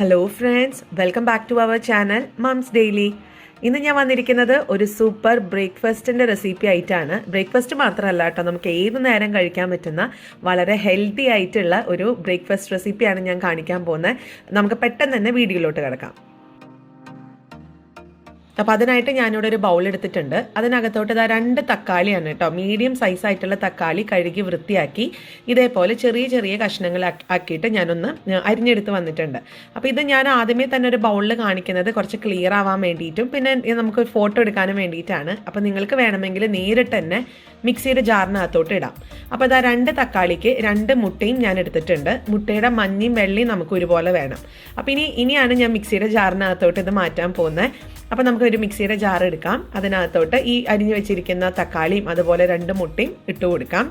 Hello friends, welcome back to our channel Mums Daily. ഇന്ന് ഞാൻ വന്നിരിക്കുന്നത് ഒരു സൂപ്പർ ബ്രേക്ക്ഫാസ്റ്റിൻ്റെ റെസിപ്പി ആയിട്ടാണ്. ബ്രേക്ക്ഫാസ്റ്റ് മാത്രമല്ല കേട്ടോ, നമുക്ക് ഏത് നേരം കഴിക്കാൻ പറ്റുന്ന വളരെ ഹെൽത്തി ആയിട്ടുള്ള ഒരു ബ്രേക്ക്ഫാസ്റ്റ് റെസിപ്പിയാണ് ഞാൻ കാണിക്കാൻ പോകുന്നത്. നമുക്ക് പെട്ടെന്ന് തന്നെ വീഡിയോയിലോട്ട് കിടക്കാം. അപ്പോൾ അതിനായിട്ട് ഞാനിവിടെ ഒരു ബൗൾ എടുത്തിട്ടുണ്ട്. അതിനകത്തോട്ട് ഇതാ 2 തക്കാളിയാണ് കേട്ടോ, മീഡിയം സൈസ് ആയിട്ടുള്ള തക്കാളി കഴുകി വൃത്തിയാക്കി ഇതേപോലെ ചെറിയ ചെറിയ കഷ്ണങ്ങൾ ആക്കിയിട്ട് ഞാനൊന്ന് അരിഞ്ഞെടുത്ത് വന്നിട്ടുണ്ട്. അപ്പോൾ ഇത് ഞാൻ ആദ്യമേ തന്നെ ഒരു ബൗളിൽ കാണിക്കുന്നത് കുറച്ച് ക്ലിയർ ആവാൻ വേണ്ടിയിട്ടും പിന്നെ നമുക്ക് ഫോട്ടോ എടുക്കാനും വേണ്ടിയിട്ടാണ്. അപ്പോൾ നിങ്ങൾക്ക് വേണമെങ്കിൽ നേരിട്ട് തന്നെ മിക്സിയുടെ ജാറിനകത്തോട്ട് ഇടാം. അപ്പോൾ അതാ 2 തക്കാളിക്ക് 2 മുട്ടയും ഞാൻ എടുത്തിട്ടുണ്ട്. മുട്ടയുടെ മഞ്ഞയും വെള്ളയും നമുക്ക് ഒരുപോലെ വേണം. അപ്പോൾ ഇനിയാണ് ഞാൻ മിക്സിയുടെ ജാറിനകത്തോട്ട് ഇത് മാറ്റാൻ പോകുന്നത്. അപ്പോൾ നമുക്ക് ഒരു മിക്സിയുടെ ജാർ എടുക്കാം. അതിനകത്തോട്ട് ഈ അരിഞ്ഞു വെച്ചിരിക്കുന്ന തക്കാളിയും അതുപോലെ 2 മുട്ടയും ഇട്ട് കൊടുക്കാം.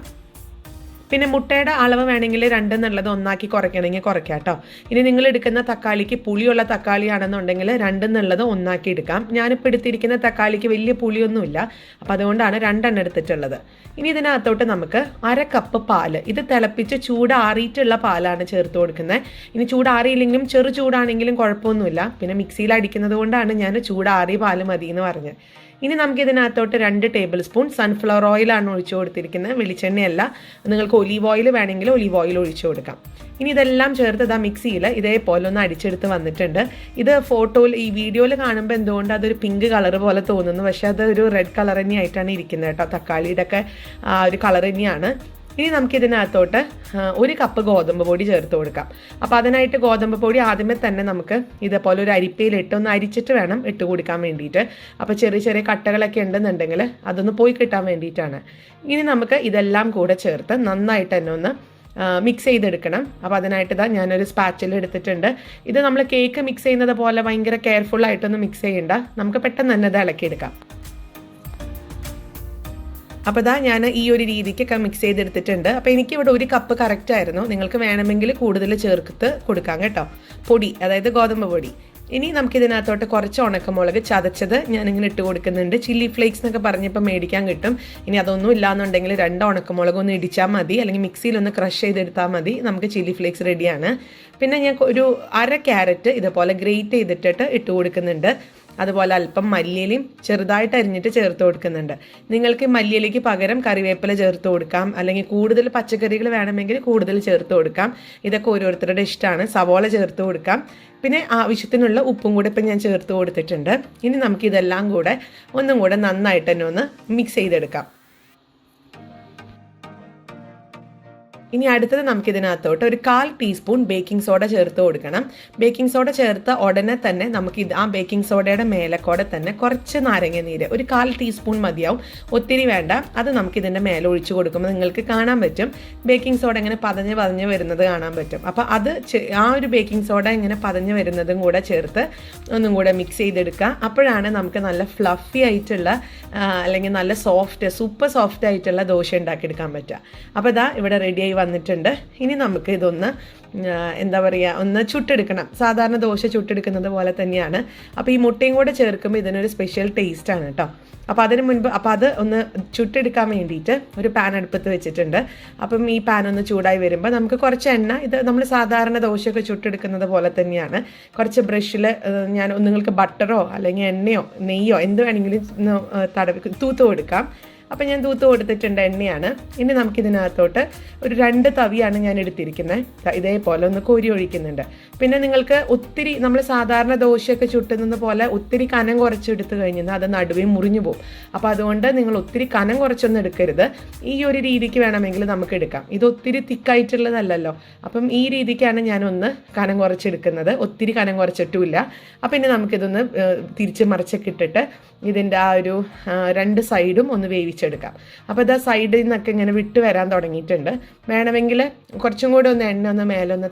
പിന്നെ മുട്ടയുടെ അളവ് വേണമെങ്കിൽ 2 എന്നുള്ളത് 1 ആക്കി കുറയ്ക്കണമെങ്കിൽ കുറയ്ക്കാം കേട്ടോ. ഇനി നിങ്ങൾ എടുക്കുന്ന തക്കാളിക്ക് പുളിയുള്ള തക്കാളിയാണെന്നുണ്ടെങ്കിൽ 2 എന്നുള്ളത് 1 ആക്കി എടുക്കാം. ഞാനിപ്പോൾ എടുത്തിരിക്കുന്ന തക്കാളിക്ക് വലിയ പുളിയൊന്നുമില്ല, അപ്പോൾ അതുകൊണ്ടാണ് 2 എണ്ണം എടുത്തിട്ടുള്ളത്. ഇനി ഇതിനകത്തോട്ട് നമുക്ക് 1/2 കപ്പ് പാല്, ഇത് തിളപ്പിച്ച് ചൂടാറിയിട്ടുള്ള പാലാണ് ചേർത്ത് കൊടുക്കുന്നത്. ഇനി ചൂടാറിയില്ലെങ്കിലും ചെറു ചൂടാണെങ്കിലും കുഴപ്പമൊന്നുമില്ല. പിന്നെ മിക്സിയിൽ അടിക്കുന്നത് കൊണ്ടാണ് ഞാൻ ചൂടാറിയ പാല് മതി എന്ന് പറഞ്ഞത്. ഇനി നമുക്ക് ഇതിനകത്തോട്ട് 2 ടേബിൾ സ്പൂൺ സൺഫ്ലവർ ഓയിലാണ് ഒഴിച്ചു കൊടുത്തിരിക്കുന്നത്, വെളിച്ചെണ്ണയല്ല. നിങ്ങൾക്ക് ഒലീവ് ഓയിൽ വേണമെങ്കിൽ ഒലീവ് ഓയിൽ ഒഴിച്ചു കൊടുക്കാം. ഇനി ഇതെല്ലാം ചേർത്ത് ഇതാ മിക്സിയിൽ ഇതേപോലെ ഒന്ന് അടിച്ചെടുത്ത് വന്നിട്ടുണ്ട്. ഇത് ഫോട്ടോയിൽ ഈ വീഡിയോയിൽ കാണുമ്പോൾ എന്തുകൊണ്ട് അതൊരു പിങ്ക് കളർ പോലെ തോന്നുന്നു, പക്ഷെ അതൊരു റെഡ് കളർ തന്നെയായിട്ടാണ് ഇരിക്കുന്നത് കേട്ടോ. തക്കാളിയുടെ ഒക്കെ ആ ഒരു കളർ തന്നെയാണ്. ഇനി നമുക്കിതിനകത്തോട്ട് 1 കപ്പ് ഗോതമ്പ് പൊടി ചേർത്ത് കൊടുക്കാം. അപ്പോൾ അതിനായിട്ട് ഗോതമ്പ് പൊടി ആദ്യമേ തന്നെ നമുക്ക് ഇതേപോലെ ഒരു അരിപ്പയിലിട്ട് ഒന്ന് അരിച്ചിട്ട് വേണം ഇട്ട് കൊടുക്കാൻ വേണ്ടിയിട്ട്. അപ്പോൾ ചെറിയ ചെറിയ കട്ടകളൊക്കെ ഉണ്ടെന്നുണ്ടെങ്കിൽ അതൊന്ന് പോയി കിട്ടാൻ വേണ്ടിയിട്ടാണ്. ഇനി നമുക്ക് ഇതെല്ലാം കൂടെ ചേർത്ത് നന്നായിട്ട് തന്നെ ഒന്ന് മിക്സ് ചെയ്തെടുക്കണം. അപ്പോൾ അതിനായിട്ട് ഇതാ ഞാനൊരു സ്പാച്ചിൽ എടുത്തിട്ടുണ്ട്. ഇത് നമ്മൾ കേക്ക് മിക്സ് ചെയ്യുന്നത് പോലെ ഭയങ്കര കെയർഫുള്ളായിട്ടൊന്നും മിക്സ് ചെയ്യണ്ട, നമുക്ക് പെട്ടെന്ന് തന്നെ ഇത് ഇളക്കിയെടുക്കാം. അപ്പോൾ ഇതാ ഞാൻ ഈ ഒരു രീതിക്കൊക്കെ മിക്സ് ചെയ്തെടുത്തിട്ടുണ്ട്. അപ്പോൾ എനിക്കിവിടെ 1 കപ്പ് കറക്റ്റ് ആയിരുന്നു. നിങ്ങൾക്ക് വേണമെങ്കിൽ കൂടുതൽ ചേർത്ത് കൊടുക്കാം കേട്ടോ, പൊടി, അതായത് ഗോതമ്പ് പൊടി. ഇനി നമുക്കിതിനകത്തോട്ട് കുറച്ച് ഉണക്കമുളക് ചതച്ചത് ഞാനിങ്ങനെ ഇട്ട് കൊടുക്കുന്നുണ്ട്. ചില്ലി ഫ്ലേക്സ് എന്നൊക്കെ പറഞ്ഞപ്പോൾ മേടിക്കാൻ കിട്ടും. ഇനി അതൊന്നും ഇല്ലാന്നുണ്ടെങ്കിൽ 2 ഉണക്കമുളക് ഒന്ന് ഇടിച്ചാൽ മതി, അല്ലെങ്കിൽ മിക്സിയിലൊന്ന് ക്രഷ് ചെയ്തെടുത്താൽ മതി, നമുക്ക് ചില്ലി ഫ്ലേക്സ് റെഡിയാണ്. പിന്നെ ഞാൻ ഒരു 1/2 ക്യാരറ്റ് ഇതുപോലെ ഗ്രേറ്റ് ചെയ്തിട്ടിട്ട് ഇട്ട് കൊടുക്കുന്നുണ്ട്. അതുപോലെ അല്പം മല്ലിയിലയും ചെറുതായിട്ട് അരിഞ്ഞിട്ട് ചേർത്ത് കൊടുക്കുന്നുണ്ട്. നിങ്ങൾക്ക് മല്ലിയിലയ്ക്ക് പകരം കറിവേപ്പില ചേർത്ത് കൊടുക്കാം, അല്ലെങ്കിൽ കൂടുതൽ പച്ചക്കറികൾ വേണമെങ്കിൽ കൂടുതൽ ചേർത്ത് കൊടുക്കാം. ഇതൊക്കെ ഓരോരുത്തരുടെ ഇഷ്ടമാണ്. സവോള ചേർത്ത് കൊടുക്കാം. പിന്നെ ആവശ്യത്തിനുള്ള ഉപ്പും കൂടെ ഇപ്പം ഞാൻ ചേർത്ത് കൊടുത്തിട്ടുണ്ട്. ഇനി നമുക്കിതെല്ലാം കൂടെ ഒന്നും കൂടെ നന്നായിട്ട് തന്നെ ഒന്ന് മിക്സ് ചെയ്തെടുക്കാം. ഇനി അടുത്തത് നമുക്കിതിനകത്തോട്ട് ഒരു 1/4 ടീസ്പൂൺ ബേക്കിംഗ് സോഡ ചേർത്ത് കൊടുക്കണം. ബേക്കിംഗ് സോഡ ചേർത്ത ഉടനെ തന്നെ നമുക്ക് ആ ബേക്കിംഗ് സോഡയുടെ മേലക്കൂടെ തന്നെ കുറച്ച് നാരങ്ങ നീര്, ഒരു 1/4 ടീസ്പൂൺ മതിയാവും, ഒത്തിരി വേണ്ട. അത് നമുക്കിതിൻ്റെ മേലെ ഒഴിച്ചു കൊടുക്കുമ്പോൾ നിങ്ങൾക്ക് കാണാൻ പറ്റും ബേക്കിംഗ് സോഡ ഇങ്ങനെ പതഞ്ഞ് വരുന്നത് കാണാൻ പറ്റും. അപ്പോൾ അത് ആ ഒരു ബേക്കിംഗ് സോഡ ഇങ്ങനെ പതഞ്ഞ് വരുന്നതും കൂടെ ചേർത്ത് ഒന്നും കൂടെ മിക്സ് ചെയ്തെടുക്കുക. അപ്പോഴാണ് നമുക്ക് നല്ല ഫ്ലഫി ആയിട്ടുള്ള അല്ലെങ്കിൽ നല്ല സൂപ്പർ സോഫ്റ്റ് ആയിട്ടുള്ള ദോശ ഉണ്ടാക്കിയെടുക്കാൻ പറ്റുക. അപ്പോൾ ഇതാ ഇവിടെ റെഡിയായി വന്നിട്ടുണ്ട്. ഇനി നമുക്ക് ഇതൊന്ന് എന്താ പറയുക, ഒന്ന് ചുട്ടെടുക്കണം. സാധാരണ ദോശ ചുട്ടെടുക്കുന്നത് പോലെ തന്നെയാണ്. അപ്പോൾ ഈ മുട്ടയും കൂടെ ചേർക്കുമ്പോൾ ഇതിനൊരു സ്പെഷ്യൽ ടേസ്റ്റാണ് കേട്ടോ. അപ്പോൾ അതിന് മുൻപ് അത് ഒന്ന് ചുട്ടെടുക്കാൻ വേണ്ടിയിട്ട് ഒരു പാൻ അടുപ്പത്ത് വെച്ചിട്ടുണ്ട്. അപ്പം ഈ പാൻ ഒന്ന് ചൂടായി വരുമ്പോൾ നമുക്ക് കുറച്ച് എണ്ണ, ഇത് നമ്മൾ സാധാരണ ദോശയൊക്കെ ചുട്ടെടുക്കുന്നത് പോലെ തന്നെയാണ്. കുറച്ച് ബ്രഷിൽ ഞാൻ നിങ്ങൾക്ക് ബട്ടറോ അല്ലെങ്കിൽ എണ്ണയോ നെയ്യോ എന്ത് വേണമെങ്കിലും തൂത്ത് കൊടുക്കാം. അപ്പം ഞാൻ തൂത്ത് കൊടുത്തിട്ടുണ്ട്, എണ്ണയാണ്. ഇനി നമുക്കിതിനകത്തോട്ട് ഒരു 2 തവിയാണ് ഞാൻ എടുത്തിരിക്കുന്നത്. ഇതേപോലെ ഒന്ന് കോരി ഒഴിക്കുന്നുണ്ട്. പിന്നെ നിങ്ങൾക്ക് ഒത്തിരി നമ്മൾ സാധാരണ ദോശയൊക്കെ ചുട്ടുന്നത് പോലെ ഒത്തിരി കനം കുറച്ചെടുത്ത് കഴിഞ്ഞാൽ അത് നടുവേ മുറിഞ്ഞു പോകും. അപ്പോൾ അതുകൊണ്ട് നിങ്ങൾ ഒത്തിരി കനം കുറച്ചൊന്നും എടുക്കരുത്. ഈ ഒരു രീതിക്ക് വേണമെങ്കിൽ നമുക്ക് എടുക്കാം. ഇത് ഒത്തിരി തിക്കായിട്ടുള്ളതല്ലല്ലോ. അപ്പം ഈ രീതിക്കാണ് ഞാനൊന്ന് കനം കുറച്ചെടുക്കുന്നത്, ഒത്തിരി കനം കുറച്ചിട്ടുമില്ല. അപ്പം ഇനി നമുക്കിതൊന്ന് തിരിച്ച് മറിച്ചൊക്കെ ഇട്ടിട്ട് ഇതിൻ്റെ ആ ഒരു 2 സൈഡും ഒന്ന് വേവിച്ചെടുക്കാം. അപ്പോൾ ഇതാ സൈഡിൽ നിന്നൊക്കെ ഇങ്ങനെ വിട്ട് വരാൻ തുടങ്ങിയിട്ടുണ്ട്. വേണമെങ്കിൽ കുറച്ചും കൂടെ ഒന്ന് എണ്ണ ഒന്ന് മേലെ ഒന്ന്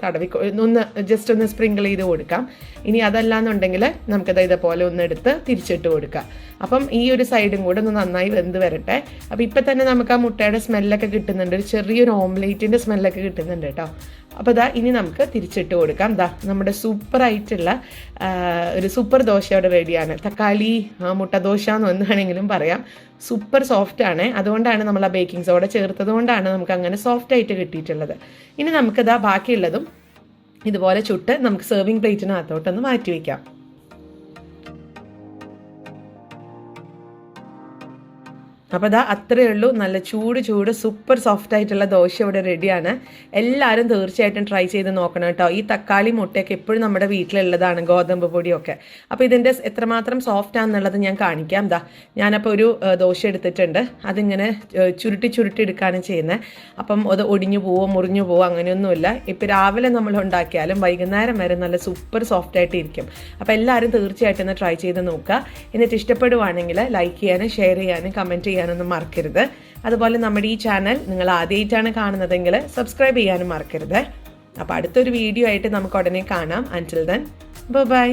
ഒന്ന് ജസ്റ്റ് ഒന്ന് സ്പ്രിങ്കിൾ ചെയ്ത് കൊടുക്കാം. ഇനി അതല്ലാന്നുണ്ടെങ്കിൽ നമുക്കത് ഇതേപോലെ ഒന്ന് എടുത്ത് തിരിച്ചിട്ട് കൊടുക്കാം. അപ്പം ഈ ഒരു സൈഡും കൂടെ ഒന്ന് നന്നായി വെന്ത് വരട്ടെ. അപ്പോൾ ഇപ്പം തന്നെ നമുക്ക് ആ മുട്ടയുടെ സ്മെല്ലൊക്കെ കിട്ടുന്നുണ്ട്, ഒരു ചെറിയൊരു ഓംലേറ്റിൻ്റെ സ്മെല്ലൊക്കെ കിട്ടുന്നുണ്ട് കേട്ടോ. അപ്പോൾ ഇതാ ഇനി നമുക്ക് തിരിച്ചിട്ട് കൊടുക്കാം. നമ്മുടെ സൂപ്പറായിട്ടുള്ള ഒരു സൂപ്പർ ദോശ ഇവിടെ റെഡിയാണ്. തക്കാളി മുട്ട ദോശ എന്ന് എന്താണെങ്കിലും പറയാം. സൂപ്പർ സോഫ്റ്റാണ്. അതുകൊണ്ടാണ് നമ്മൾ ആ ബേക്കിംഗ് സോഡ ചേർത്തത് കൊണ്ടാണ് നമുക്ക് അങ്ങനെ സോഫ്റ്റായിട്ട് കിട്ടിയിട്ടുള്ളത്. ഇനി നമുക്കിതാ ബാക്കിയുള്ളതും ഇതുപോലെ ചുട്ട് നമുക്ക് സെർവിങ് പ്ലേറ്റിനകത്തോട്ടൊന്ന് മാറ്റി വയ്ക്കാം. അപ്പോൾ അതാ അത്രയേ ഉള്ളൂ. നല്ല ചൂട് സൂപ്പർ സോഫ്റ്റ് ആയിട്ടുള്ള ദോശ ഇവിടെ റെഡിയാണ്. എല്ലാവരും തീർച്ചയായിട്ടും ട്രൈ ചെയ്ത് നോക്കണം കേട്ടോ. ഈ തക്കാളി മുട്ടയൊക്കെ എപ്പോഴും നമ്മുടെ വീട്ടിലുള്ളതാണ്, ഗോതമ്പ് പൊടിയൊക്കെ. അപ്പോൾ ഇതിൻ്റെ എത്രമാത്രം സോഫ്റ്റ് ആണെന്നുള്ളത് ഞാൻ കാണിക്കാം. ഞാനപ്പോൾ ഒരു ദോശ എടുത്തിട്ടുണ്ട്. അതിങ്ങനെ ചുരുട്ടി എടുക്കുകയാണ് ചെയ്യുന്നത്. അപ്പം അത് ഒടിഞ്ഞു പോവോ മുറിഞ്ഞു പോവോ അങ്ങനെയൊന്നുമില്ല. ഇപ്പോൾ രാവിലെ നമ്മൾ ഉണ്ടാക്കിയാലും വൈകുന്നേരം വരെ നല്ല സൂപ്പർ സോഫ്റ്റ് ആയിട്ട് ഇരിക്കും. അപ്പോൾ എല്ലാവരും തീർച്ചയായിട്ടും ഒന്ന് ട്രൈ ചെയ്ത് നോക്കുക. എന്നിട്ട് ഇഷ്ടപ്പെടുവാണെങ്കിൽ ലൈക്ക് ചെയ്യാനും ഷെയർ ചെയ്യാനും കമൻറ്റ് ചെയ്യാനൊന്നും മറക്കരുത്. അതുപോലെ നമ്മുടെ ഈ ചാനൽ നിങ്ങൾ ആദ്യമായിട്ടാണ് കാണുന്നതെങ്കിൽ സബ്സ്ക്രൈബ് ചെയ്യാനും മറക്കരുത്. അപ്പോൾ അടുത്തൊരു വീഡിയോ ആയിട്ട് നമുക്ക് ഉടനെ കാണാം. അൻറ്റിൽ ദെൻ ബൈ.